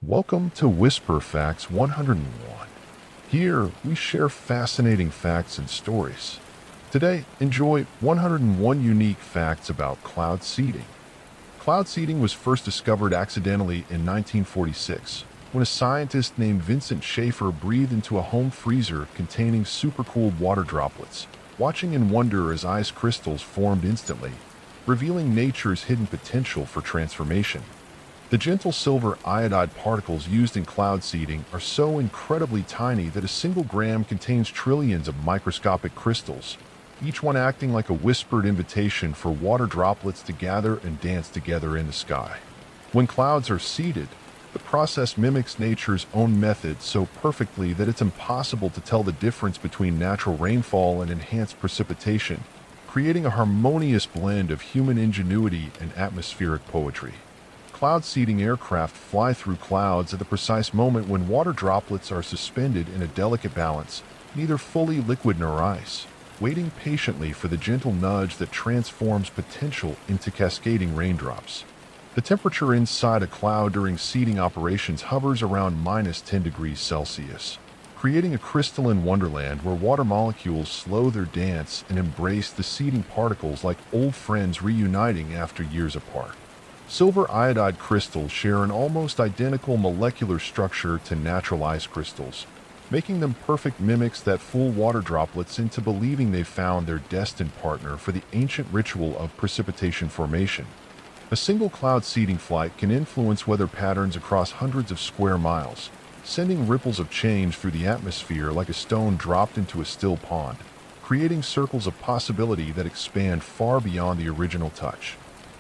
Welcome to Whisper Facts 101. Here, we share fascinating facts and stories. Today, enjoy 101 unique facts about cloud seeding. Cloud seeding was first discovered accidentally in 1946 when a scientist named Vincent Schaefer breathed into a home freezer containing supercooled water droplets, watching in wonder as ice crystals formed instantly, revealing nature's hidden potential for transformation. The gentle silver iodide particles used in cloud seeding are so incredibly tiny that a single gram contains trillions of microscopic crystals, each one acting like a whispered invitation for water droplets to gather and dance together in the sky. When clouds are seeded, the process mimics nature's own method so perfectly that it's impossible to tell the difference between natural rainfall and enhanced precipitation, creating a harmonious blend of human ingenuity and atmospheric poetry. Cloud seeding aircraft fly through clouds at the precise moment when water droplets are suspended in a delicate balance, neither fully liquid nor ice, waiting patiently for the gentle nudge that transforms potential into cascading raindrops. The temperature inside a cloud during seeding operations hovers around -10 degrees Celsius, creating a crystalline wonderland where water molecules slow their dance and embrace the seeding particles like old friends reuniting after years apart. Silver iodide crystals share an almost identical molecular structure to natural ice crystals, making them perfect mimics that fool water droplets into believing they've found their destined partner for the ancient ritual of precipitation formation. A single cloud seeding flight can influence weather patterns across hundreds of square miles, sending ripples of change through the atmosphere like a stone dropped into a still pond, creating circles of possibility that expand far beyond the original touch.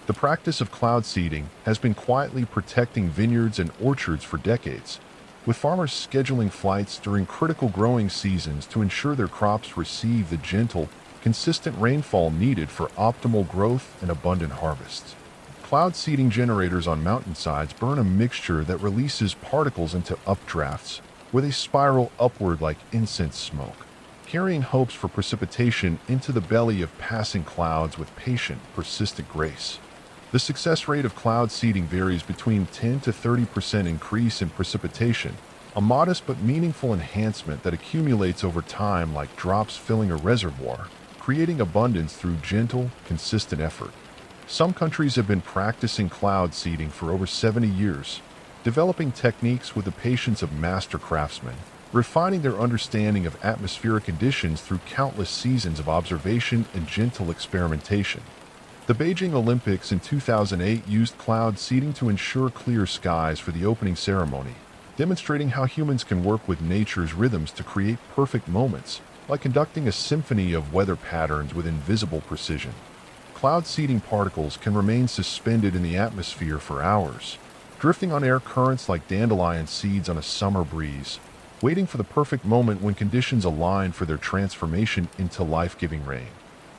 The practice of cloud seeding has been quietly protecting vineyards and orchards for decades, with farmers scheduling flights during critical growing seasons to ensure their crops receive the gentle, consistent rainfall needed for optimal growth and abundant harvests. Cloud seeding generators on mountainsides burn a mixture that releases particles into updrafts, where they spiral upward like incense smoke, carrying hopes for precipitation into the belly of passing clouds with patient, persistent grace. The success rate of cloud seeding varies between 10 to 30% increase in precipitation, a modest but meaningful enhancement that accumulates over time like drops filling a reservoir, creating abundance through gentle, consistent effort. Some countries have been practicing cloud seeding for over 70 years, developing techniques with the patience of master craftsmen, refining their understanding of atmospheric conditions through countless seasons of observation and gentle experimentation. The Beijing Olympics in 2008 used cloud seeding to ensure clear skies for the opening ceremony, demonstrating how humans can work with nature's rhythms to create perfect moments, like conducting a symphony of weather patterns with invisible precision. Cloud seeding particles can remain suspended in the atmosphere for hours, drifting on air currents like dandelion seeds on a summer breeze, waiting for the perfect moment when conditions align for their transformation into life-giving rain.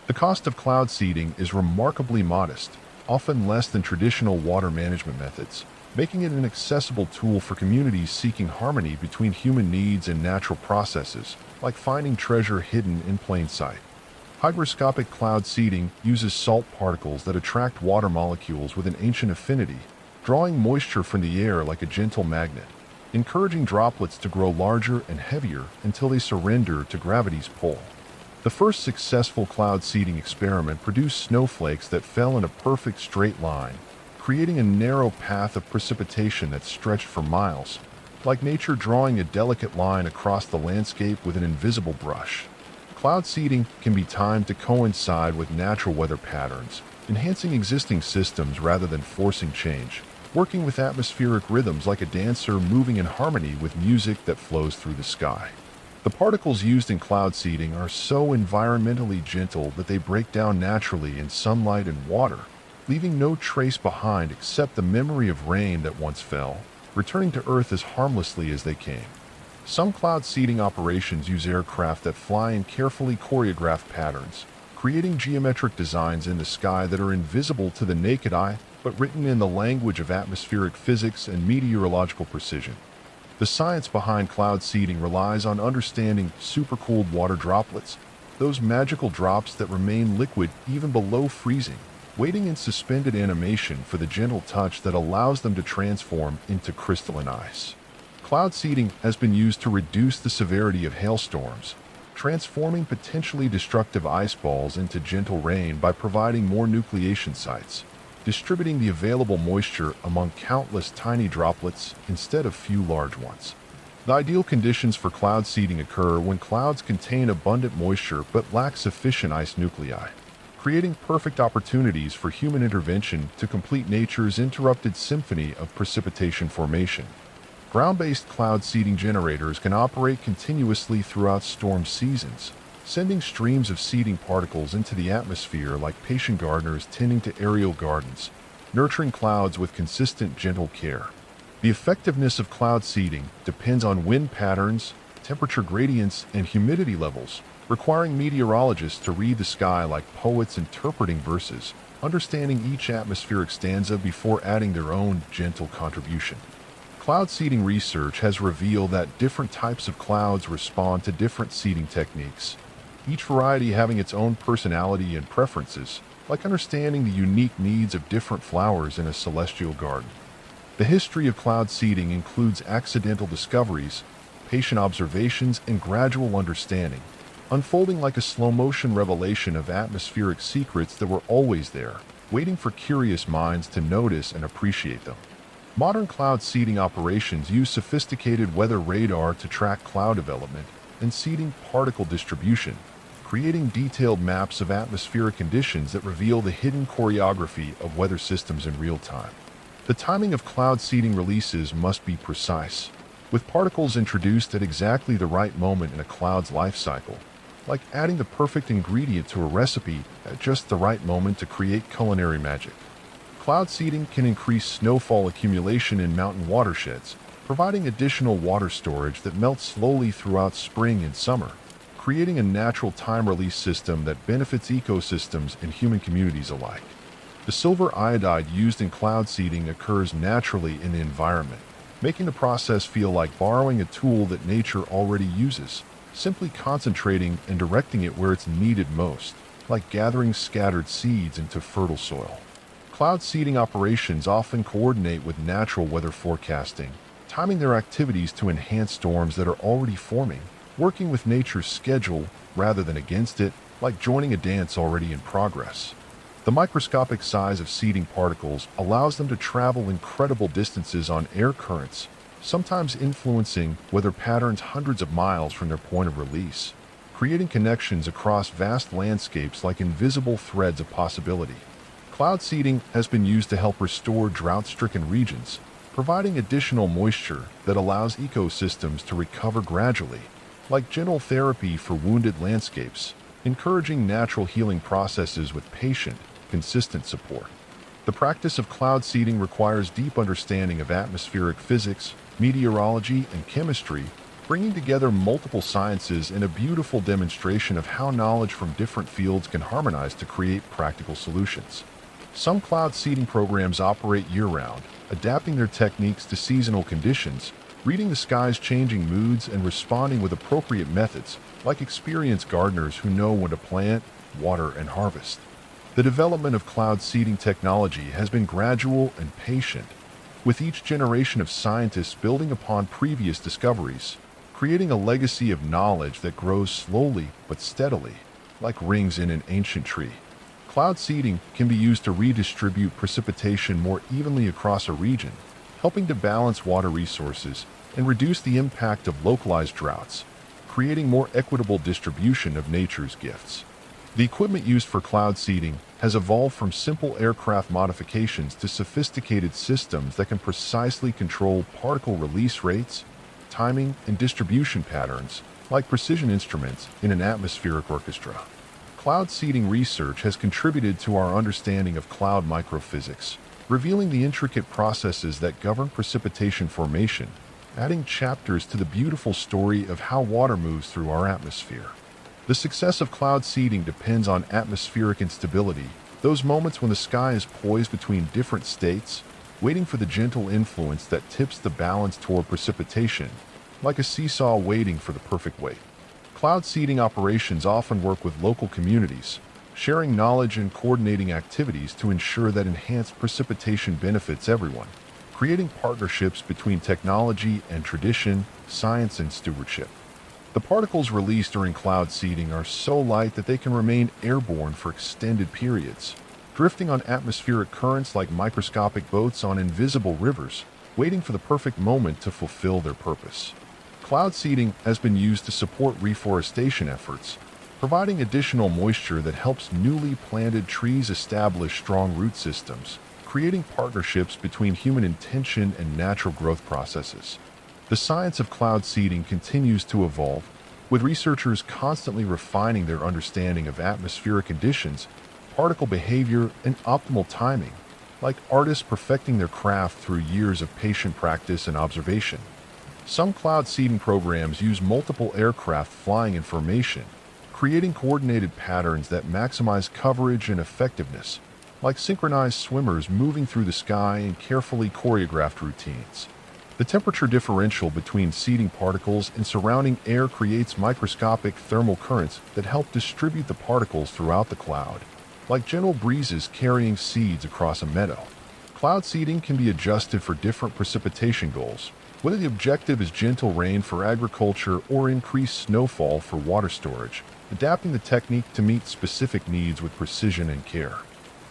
The cost of cloud seeding is remarkably modest, often less than traditional water management methods, making it an accessible tool for communities seeking harmony between human needs and natural processes, like finding treasure hidden in plain sight. Hygroscopic cloud seeding uses salt particles that attract water molecules with an ancient affinity, drawing moisture from the air like a gentle magnet, encouraging droplets to grow larger and heavier until they surrender to gravity's pull. The first successful cloud seeding experiment produced snowflakes that fell in a perfect straight line, creating a narrow path of precipitation that stretched for miles, like nature drawing a delicate line across the landscape with an invisible brush. Cloud seeding can be timed to coincide with natural weather patterns, enhancing existing systems rather than forcing change, working with atmospheric rhythms like a dancer moving in harmony with music that flows through the sky. The particles used in cloud seeding are so environmentally gentle that they break down naturally in sunlight and water, leaving no trace behind except the memory of rain that once fell, returning to Earth as harmlessly as they came. Some cloud seeding operations use aircraft that fly in carefully choreographed patterns, creating geometric designs in the sky that are invisible to the naked eye, but written in the language of atmospheric physics and meteorological precision. The science behind cloud seeding relies on understanding supercooled water droplets, those magical drops that remain liquid even below freezing, waiting in suspended animation for the gentle touch that allows them to transform into crystalline ice. Cloud seeding has been used to reduce the severity of hailstorms, transforming potentially destructive ice balls into gentle rain by providing more nucleation sites, distributing the available moisture among countless tiny droplets instead of few large ones. The ideal conditions for cloud seeding occur when clouds contain abundant moisture but lack sufficient ice nuclei, creating perfect opportunities for human intervention to complete nature's interrupted symphony of precipitation formation. Ground-based cloud seeding generators can operate continuously throughout storm seasons, sending streams of seeding particles into the atmosphere like patient gardeners tending to aerial gardens, nurturing clouds with consistent, gentle care. The effectiveness of cloud seeding depends on wind patterns, temperature gradients, and humidity levels, requiring meteorologists to read the sky like poets interpreting verses, understanding each atmospheric stanza before adding their own gentle contribution. Cloud seeding research has revealed that different types of clouds respond to different seeding techniques, each variety having its own personality and preferences, like understanding the unique needs of different flowers in a celestial garden. The history of cloud seeding includes accidental discoveries, patient observations, and gradual understanding, unfolding like a slow-motion revelation of atmospheric secrets that were always there, waiting for curious minds to notice and appreciate them. Modern cloud seeding operations use sophisticated weather radar to track cloud development and seeding particle distribution, creating detailed maps of atmospheric conditions that reveal the hidden choreography of weather systems in real time. The timing of cloud seeding releases must be precise, with particles introduced at exactly the right moment in a cloud's life cycle, like adding the perfect ingredient to a recipe at just the right moment to create culinary magic. Cloud seeding can increase snowfall accumulation in mountain watersheds, providing additional water storage that melts slowly throughout spring and summer, creating a natural time-release system that benefits ecosystems and human communities alike. The silver iodide used in cloud seeding occurs naturally in the environment, making the process feel like borrowing a tool that nature already uses, simply concentrating and directing it where it's needed most, like gathering scattered seeds into fertile soil. Cloud seeding operations often coordinate with natural weather forecasting, timing their activities to enhance storms that are already forming, working with nature's schedule rather than against it, like joining a dance already in progress. The microscopic size of seeding particles allows them to travel incredible distances on air currents, sometimes influencing weather patterns hundreds of miles from their point of release, creating connections across vast landscapes like invisible threads of possibility. Cloud seeding has been used to help restore drought-stricken regions, providing additional moisture that allows ecosystems to recover gradually, like gentle therapy for wounded landscapes, encouraging natural healing processes with patient, consistent support. The practice of cloud seeding requires deep understanding of atmospheric physics, meteorology, and chemistry, bringing together multiple sciences in a beautiful demonstration of how knowledge from different fields can harmonize to create practical solutions. Some cloud seeding programs operate year-round, adapting their techniques to seasonal conditions, reading the sky's changing moods and responding with appropriate methods, like experienced gardeners who know when to plant, water, and harvest. The development of cloud seeding technology has been gradual and patient, with each generation of scientists building upon previous discoveries, creating a legacy of knowledge that grows slowly but steadily, like rings in an ancient tree. Cloud seeding can be used to redistribute precipitation more evenly across a region, helping to balance water resources and reduce the impact of localized droughts, creating more equitable distribution of nature's gifts. The equipment used for cloud seeding has evolved from simple aircraft modifications to sophisticated systems that can precisely control particle release rates, timing, and distribution patterns, like precision instruments in an atmospheric orchestra. Cloud seeding research has contributed to our understanding of cloud microphysics, revealing the intricate processes that govern precipitation formation, adding chapters to the beautiful story of how water moves through our atmosphere. The success of cloud seeding depends on atmospheric instability, those moments when the sky is poised between different states, waiting for the gentle influence that tips the balance toward precipitation, like a seesaw waiting for the perfect weight. Cloud seeding operations often work with local communities, sharing knowledge and coordinating activities to ensure that enhanced precipitation benefits everyone, creating partnerships between technology and tradition, science and stewardship. The particles released during cloud seeding are so light that they can remain airborne for extended periods, drifting on atmospheric currents like microscopic boats on invisible rivers, waiting for the perfect moment to fulfill their purpose. Cloud seeding has been used to support reforestation efforts, providing additional moisture that helps newly planted trees establish strong root systems, creating partnerships between human intention and natural growth processes. The science of cloud seeding continues to evolve, with researchers constantly refining their understanding of atmospheric conditions, particle behavior, and optimal timing, like artists perfecting their craft through years of patient practice and observation. Some cloud seeding programs use multiple aircraft flying in formation, creating coordinated patterns that maximize coverage and effectiveness, like synchronized swimmers moving through the sky in carefully choreographed routines. The temperature differential between seeding particles and surrounding air creates microscopic thermal currents that help distribute the particles throughout the cloud, like gentle breezes carrying seeds across a meadow. Cloud seeding can be adjusted for different precipitation goals, whether the objective is gentle rain for agriculture or increased snowfall for water storage, adapting the technique to meet specific needs with precision and care.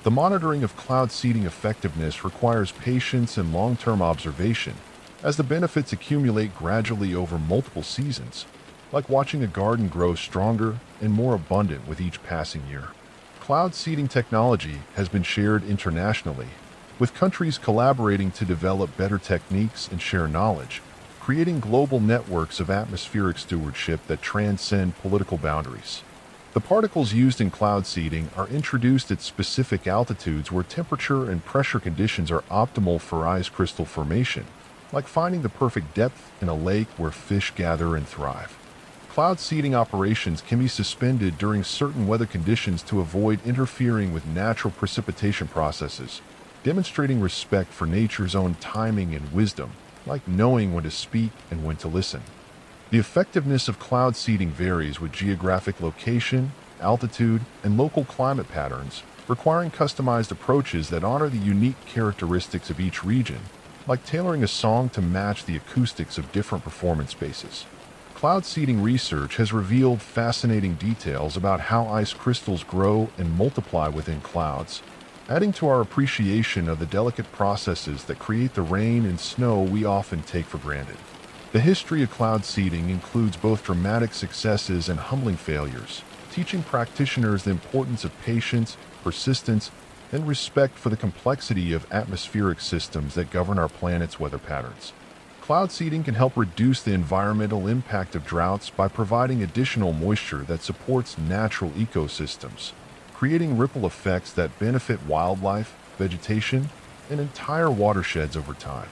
The monitoring of cloud seeding effectiveness requires patience and long-term observation, as the benefits accumulate gradually over multiple seasons, like watching a garden grow stronger and more abundant with each passing year. Cloud seeding technology has been shared internationally, with countries collaborating to develop better techniques and share knowledge, creating global networks of atmospheric stewardship that transcend political boundaries. The particles used in cloud seeding are introduced at specific altitudes where temperature and pressure conditions are optimal for ice crystal formation, like finding the perfect depth in a lake where fish gather and thrive. Cloud seeding operations can be suspended during certain weather conditions to avoid interfering with natural precipitation processes, demonstrating respect for nature's own timing and wisdom, like knowing when to speak and when to listen. The effectiveness of cloud seeding varies with geographic location, altitude, and local climate patterns, requiring customized approaches that honor the unique characteristics of each region, like tailoring a song to match the acoustics of different performance spaces. Cloud seeding research has revealed fascinating details about how ice crystals grow and multiply within clouds, adding to our appreciation of the delicate processes that create the rain and snow we often take for granted. The history of cloud seeding includes both dramatic successes and humbling failures, teaching practitioners the importance of patience, persistence, and respect for the complexity of atmospheric systems that govern our planet's weather patterns. Cloud seeding can help reduce the environmental impact of droughts by providing additional moisture that supports natural ecosystems, creating ripple effects that benefit wildlife, vegetation, and entire watersheds over time.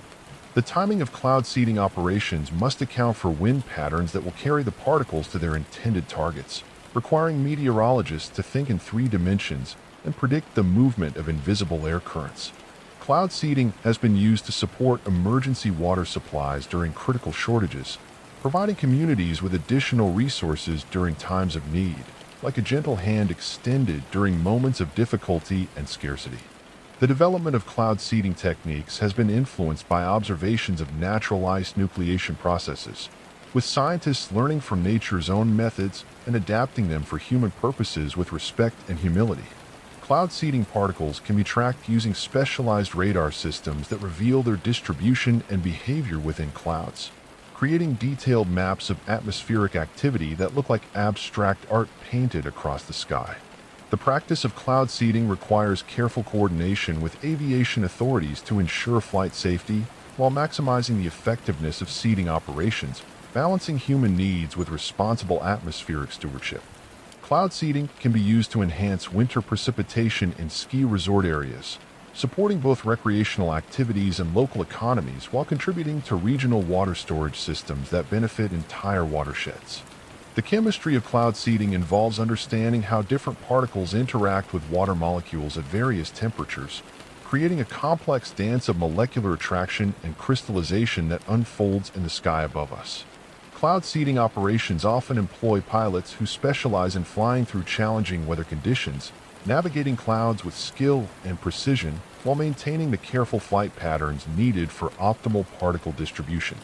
The timing of cloud seeding operations must account for wind patterns that will carry the particles to their intended targets, requiring meteorologists to think in 3 dimensions and predict the movement of invisible air currents. Cloud seeding has been used to support emergency water supplies during critical shortages, providing communities with additional resources during times of need, like a gentle hand extended during moments of difficulty and scarcity. The development of cloud seeding techniques has been influenced by observations of natural ice nucleation processes, with scientists learning from nature's own methods and adapting them for human purposes with respect and humility. Cloud seeding particles can be tracked using specialized radar systems that reveal their distribution and behavior within clouds, creating detailed maps of atmospheric activity that look like abstract art painted across the sky. The practice of cloud seeding requires careful coordination with aviation authorities to ensure flight safety, while maximizing the effectiveness of seeding operations, balancing human needs with responsible atmospheric stewardship. Cloud seeding can be used to enhance winter precipitation in ski resort areas, supporting both recreational activities and local economies while contributing to regional water storage systems that benefit entire watersheds. The chemistry of cloud seeding involves understanding how different particles interact with water molecules at various temperatures, creating a complex dance of molecular attraction and crystallization that unfolds in the sky above us. Cloud seeding operations often employ pilots who specialize in flying through challenging weather conditions, navigating clouds with skill and precision while maintaining the careful flight patterns needed for optimal particle distribution.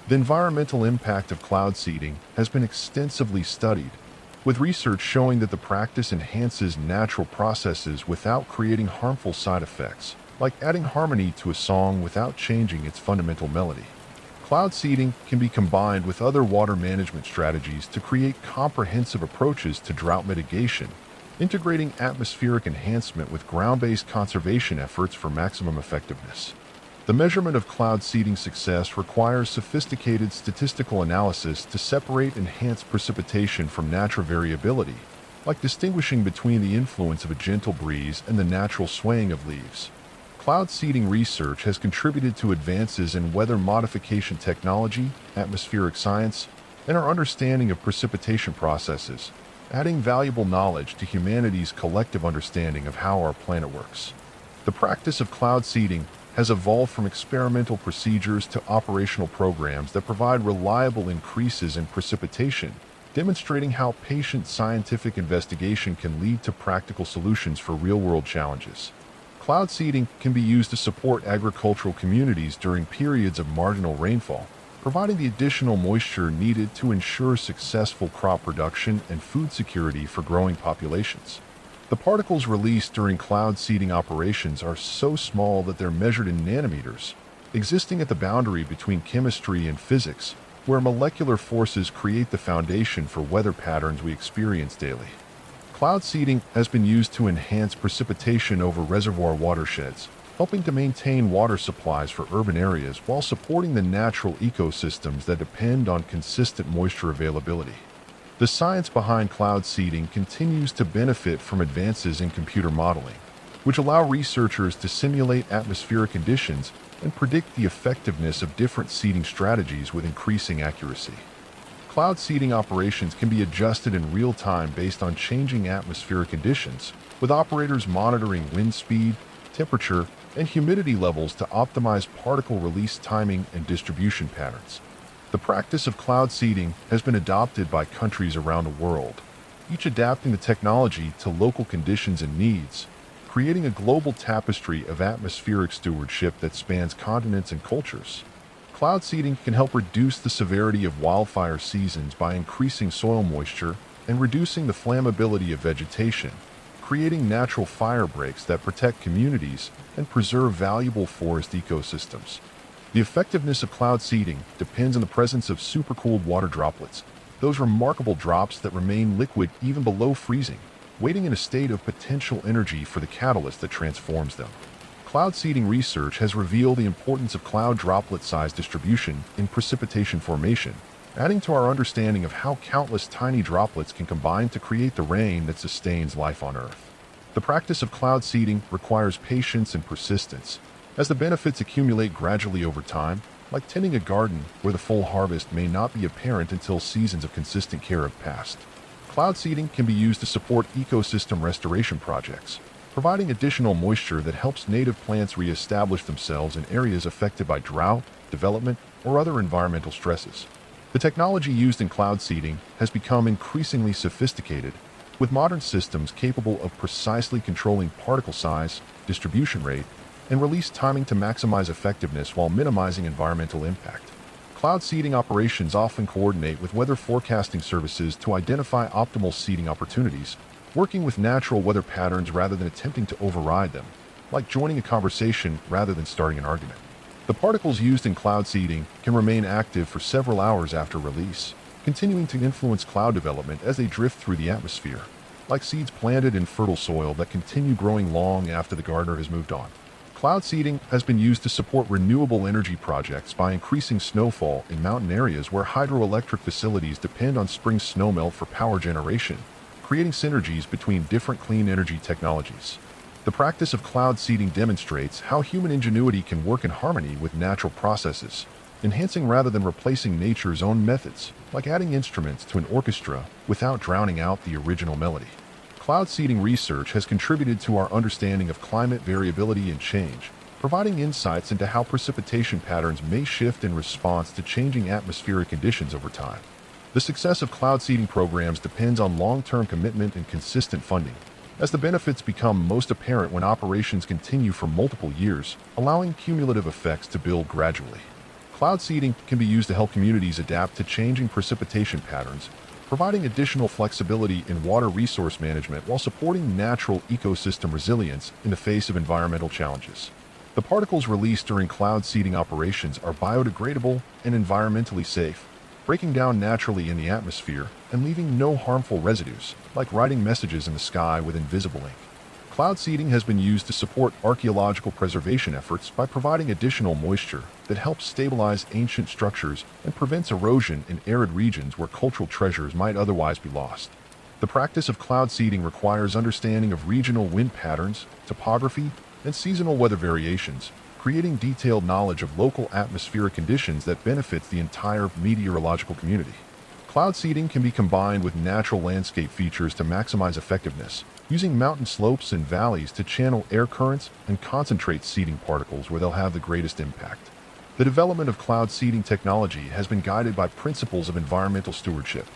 The environmental impact of cloud seeding has been extensively studied, with research showing that the practice enhances natural processes without creating harmful side effects, like adding harmony to a song without changing its fundamental melody. Cloud seeding can be combined with other water management strategies to create comprehensive approaches to drought mitigation, integrating atmospheric enhancement with ground-based conservation efforts for maximum effectiveness. The measurement of cloud seeding success requires sophisticated statistical analysis to separate enhanced precipitation from natural variability, like distinguishing between the influence of a gentle breeze and the natural swaying of leaves. Cloud seeding research has contributed to advances in weather modification technology, atmospheric science, and our understanding of precipitation processes, adding valuable knowledge to humanity's collective understanding of how our planet works. The practice of cloud seeding has evolved from experimental procedures to operational programs that provide reliable increases in precipitation, demonstrating how patient scientific investigation can lead to practical solutions for real-world challenges. Cloud seeding can be used to support agricultural communities during periods of marginal rainfall, providing the additional moisture needed to ensure successful crop production and food security for growing populations. The particles released during cloud seeding operations are so small that they're measured in nanometers, existing at the boundary between chemistry and physics, where molecular forces create the foundation for weather patterns we experience daily. Cloud seeding has been used to enhance precipitation over reservoir watersheds, helping to maintain water supplies for urban areas while supporting the natural ecosystems that depend on consistent moisture availability. The science behind cloud seeding continues to benefit from advances in computer modeling, which allow researchers to simulate atmospheric conditions and predict the effectiveness of different seeding strategies with increasing accuracy. Cloud seeding operations can be adjusted in real time based on changing atmospheric conditions, with operators monitoring wind speed, temperature, and humidity levels to optimize particle release timing and distribution patterns. The practice of cloud seeding has been adopted by countries around the world, each adapting the technology to local conditions and needs, creating a global tapestry of atmospheric stewardship that spans continents and cultures. Cloud seeding can help reduce the severity of wildfire seasons by increasing soil moisture and reducing the flammability of vegetation, creating natural fire breaks that protect communities and preserve valuable forest ecosystems. The effectiveness of cloud seeding depends on the presence of supercooled water droplets, those remarkable drops that remain liquid even below freezing, waiting in a state of potential energy for the catalyst that transforms them. Cloud seeding research has revealed the importance of cloud droplet size distribution in precipitation formation, adding to our understanding of how countless tiny droplets can combine to create the rain that sustains life on Earth. The practice of cloud seeding requires patience and persistence, as the benefits accumulate gradually over time, like tending a garden where the full harvest may not be apparent until seasons of consistent care have passed. Cloud seeding can be used to support ecosystem restoration projects, providing additional moisture that helps native plants reestablish themselves in areas affected by drought, development, or other environmental stresses. The technology used in cloud seeding has become increasingly sophisticated, with modern systems capable of precisely controlling particle size, distribution rate, and release timing to maximize effectiveness while minimizing environmental impact. Cloud seeding operations often coordinate with weather forecasting services to identify optimal seeding opportunities, working with natural weather patterns rather than attempting to override them, like joining a conversation rather than starting an argument. The particles used in cloud seeding can remain active for several hours after release, continuing to influence cloud development as they drift through the atmosphere, like seeds planted in fertile soil that continue growing long after the gardener has moved on. Cloud seeding has been used to support renewable energy projects by increasing snowfall in mountain areas where hydroelectric facilities depend on spring snowmelt for power generation, creating synergies between different clean energy technologies. The practice of cloud seeding demonstrates how human ingenuity can work in harmony with natural processes, enhancing rather than replacing nature's own methods, like adding instruments to an orchestra without drowning out the original melody. Cloud seeding research has contributed to our understanding of climate variability and change, providing insights into how precipitation patterns may shift in response to changing atmospheric conditions over time. The success of cloud seeding programs depends on long-term commitment and consistent funding, as the benefits become most apparent when operations continue for multiple years, allowing cumulative effects to build gradually. Cloud seeding can be used to help communities adapt to changing precipitation patterns, providing additional flexibility in water resource management while supporting natural ecosystem resilience in the face of environmental challenges. The particles released during cloud seeding operations are biodegradable and environmentally safe, breaking down naturally in the atmosphere and leaving no harmful residues, like writing messages in the sky with invisible ink. Cloud seeding has been used to support archaeological preservation efforts by providing additional moisture that helps stabilize ancient structures and prevents erosion in arid regions where cultural treasures might otherwise be lost. The practice of cloud seeding requires understanding of regional wind patterns, topography, and seasonal weather variations, creating detailed knowledge of local atmospheric conditions that benefits the entire meteorological community. Cloud seeding can be combined with natural landscape features to maximize effectiveness, using mountain slopes and valleys to channel air currents and concentrate seeding particles where they'll have the greatest impact. The development of cloud seeding technology has been guided by principles of environmental stewardship,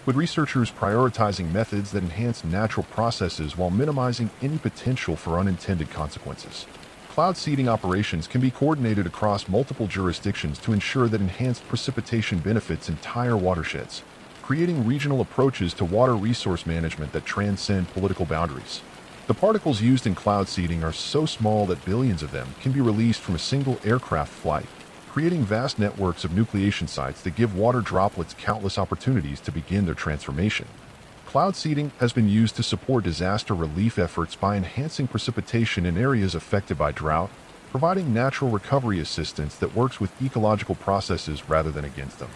with researchers prioritizing methods that enhance natural processes while minimizing any potential for unintended consequences. Cloud seeding operations can be coordinated across multiple jurisdictions to ensure that enhanced precipitation benefits entire watersheds, creating regional approaches to water resource management that transcend political boundaries. The particles used in cloud seeding are so small that billions of them can be released from a single aircraft flight, creating vast networks of nucleation sites that give water droplets countless opportunities to begin their transformation. Cloud seeding has been used to support disaster relief efforts by enhancing precipitation in areas affected by drought, providing natural recovery assistance that works with ecological processes rather than against them.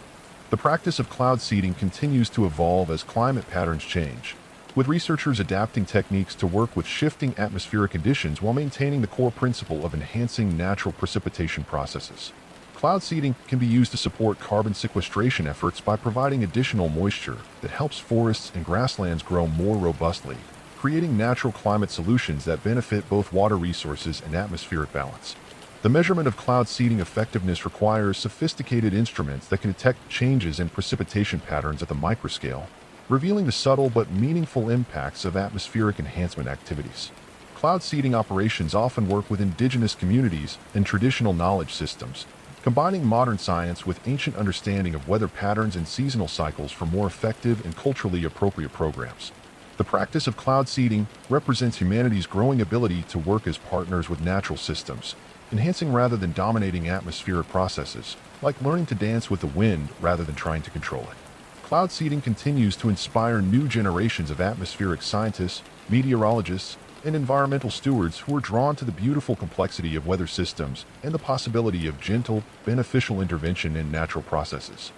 The practice of cloud seeding continues to evolve as climate patterns change, with researchers adapting techniques to work with shifting atmospheric conditions while maintaining the core principle of enhancing natural precipitation processes. Cloud seeding can be used to support carbon sequestration efforts by providing additional moisture that helps forests and grasslands grow more robustly, creating natural climate solutions that benefit both water resources and atmospheric balance. The measurement of cloud seeding effectiveness requires sophisticated instruments that can detect changes in precipitation patterns at the microscale, revealing the subtle but meaningful impacts of atmospheric enhancement activities. Cloud seeding operations often work with indigenous communities and traditional knowledge systems, combining modern science with ancient understanding of weather patterns and seasonal cycles for more effective and culturally appropriate programs. The practice of cloud seeding represents humanity's growing ability to work as partners with natural systems, enhancing rather than dominating atmospheric processes, like learning to dance with the wind rather than trying to control it. Cloud seeding continues to inspire new generations of atmospheric scientists, meteorologists, and environmental stewards who are drawn to the beautiful complexity of weather systems and the possibility of gentle, beneficial intervention in natural processes.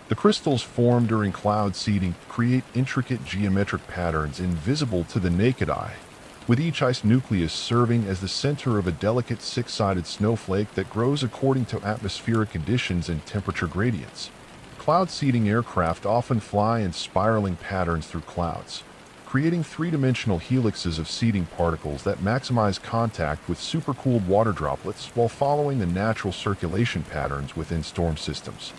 The crystals formed during cloud seeding create intricate geometric patterns invisible to the naked eye, with each ice nucleus serving as the center of a delicate six-sided snowflake that grows according to atmospheric conditions and temperature gradients. Cloud seeding aircraft often fly in spiraling patterns through clouds, creating three-dimensional helixes of seeding particles that maximize contact with supercooled water droplets while following the natural circulation patterns within storm systems.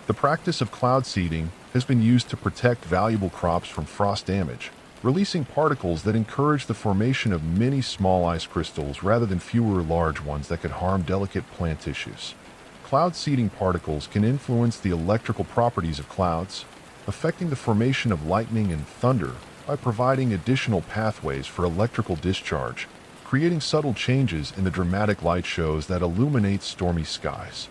The practice of cloud seeding has been used to protect valuable crops from frost damage, releasing particles that encourage the formation of many small ice crystals rather than fewer large ones that could harm delicate plant tissues. Cloud seeding particles can influence the electrical properties of clouds, affecting the formation of lightning and thunder by providing additional pathways for electrical discharge, creating subtle changes in the dramatic light shows that illuminate stormy skies.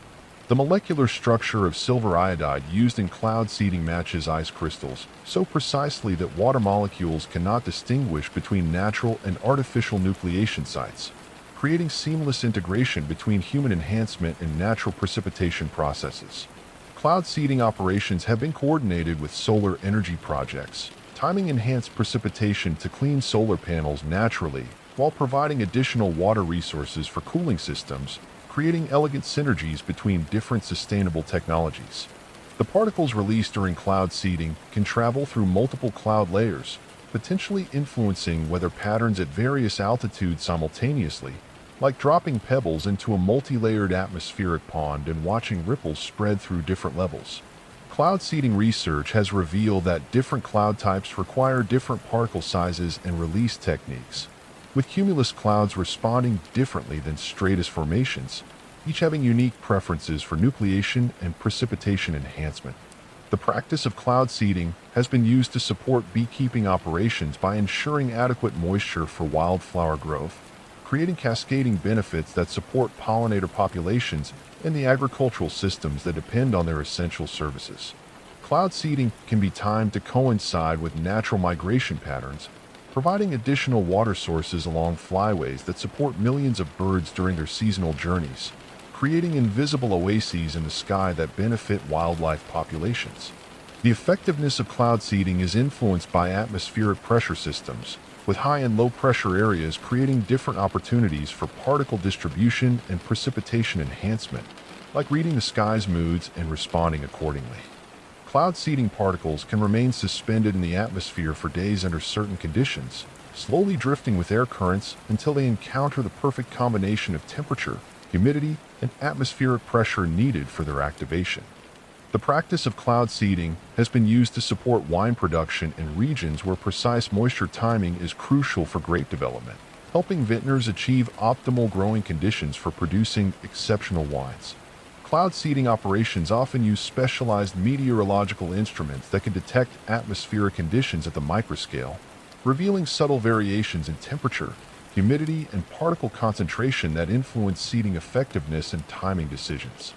The molecular structure of silver iodide used in cloud seeding matches ice crystals so precisely that water molecules cannot distinguish between natural and artificial nucleation sites, creating seamless integration between human enhancement and natural precipitation processes. Cloud seeding operations have been coordinated with solar energy projects, timing enhanced precipitation to clean solar panels naturally while providing additional water resources for cooling systems, creating elegant synergies between different sustainable technologies. The particles released during cloud seeding can travel through multiple cloud layers, potentially influencing weather patterns at various altitudes simultaneously, like dropping pebbles into a multi-layered atmospheric pond and watching ripples spread through different levels. Cloud seeding research has revealed that different cloud types require different particle sizes and release techniques, with cumulus clouds responding differently than stratus formations, each having unique preferences for nucleation and precipitation enhancement. The practice of cloud seeding has been used to support beekeeping operations by ensuring adequate moisture for wildflower growth, creating cascading benefits that support pollinator populations and the agricultural systems that depend on their essential services. Cloud seeding can be timed to coincide with natural migration patterns, providing additional water sources along flyways that support millions of birds during their seasonal journeys, creating invisible oases in the sky that benefit wildlife populations. The effectiveness of cloud seeding is influenced by atmospheric pressure systems, with high and low pressure areas creating different opportunities for particle distribution and precipitation enhancement, like reading the sky's moods and responding accordingly. Cloud seeding particles can remain suspended in the atmosphere for days under certain conditions, slowly drifting with air currents until they encounter the perfect combination of temperature, humidity, and atmospheric pressure needed for their activation. The practice of cloud seeding has been used to support wine production in regions where precise moisture timing is crucial for grape development, helping vintners achieve optimal growing conditions for producing exceptional wines. Cloud seeding operations often use specialized meteorological instruments that can detect atmospheric conditions at the microscale, revealing subtle variations in temperature, humidity, and particle concentration that influence seeding effectiveness and timing decisions.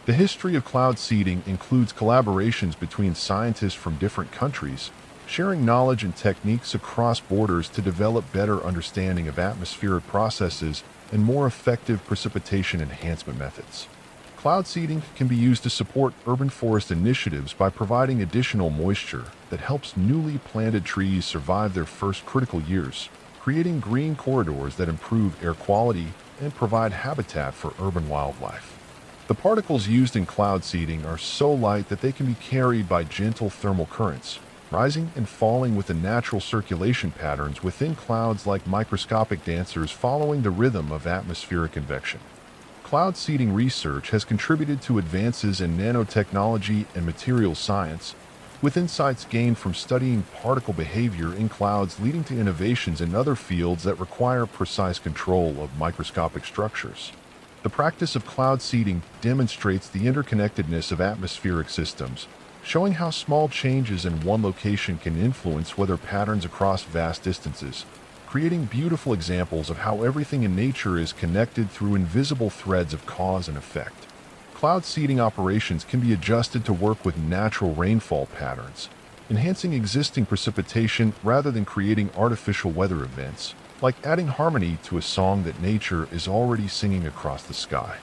The history of cloud seeding includes collaborations between scientists from different countries, sharing knowledge and techniques across borders to develop better understanding of atmospheric processes and more effective precipitation enhancement methods. Cloud seeding can be used to support urban forest initiatives by providing additional moisture that helps newly planted trees survive their first critical years, creating green corridors that improve air quality and provide habitat for urban wildlife. The particles used in cloud seeding are so light that they can be carried by gentle thermal currents, rising and falling with the natural circulation patterns within clouds like microscopic dancers following the rhythm of atmospheric convection. Cloud seeding research has contributed to advances in nanotechnology and materials science, with insights gained from studying particle behavior in clouds leading to innovations in other fields that require precise control of microscopic structures. The practice of cloud seeding demonstrates the interconnectedness of atmospheric systems, showing how small changes in one location can influence weather patterns across vast distances, creating beautiful examples of how everything in nature is connected through invisible threads of cause and effect. Cloud seeding operations can be adjusted to work with natural rainfall patterns, enhancing existing precipitation rather than creating artificial weather events, like adding harmony to a song that nature is already singing across the sky.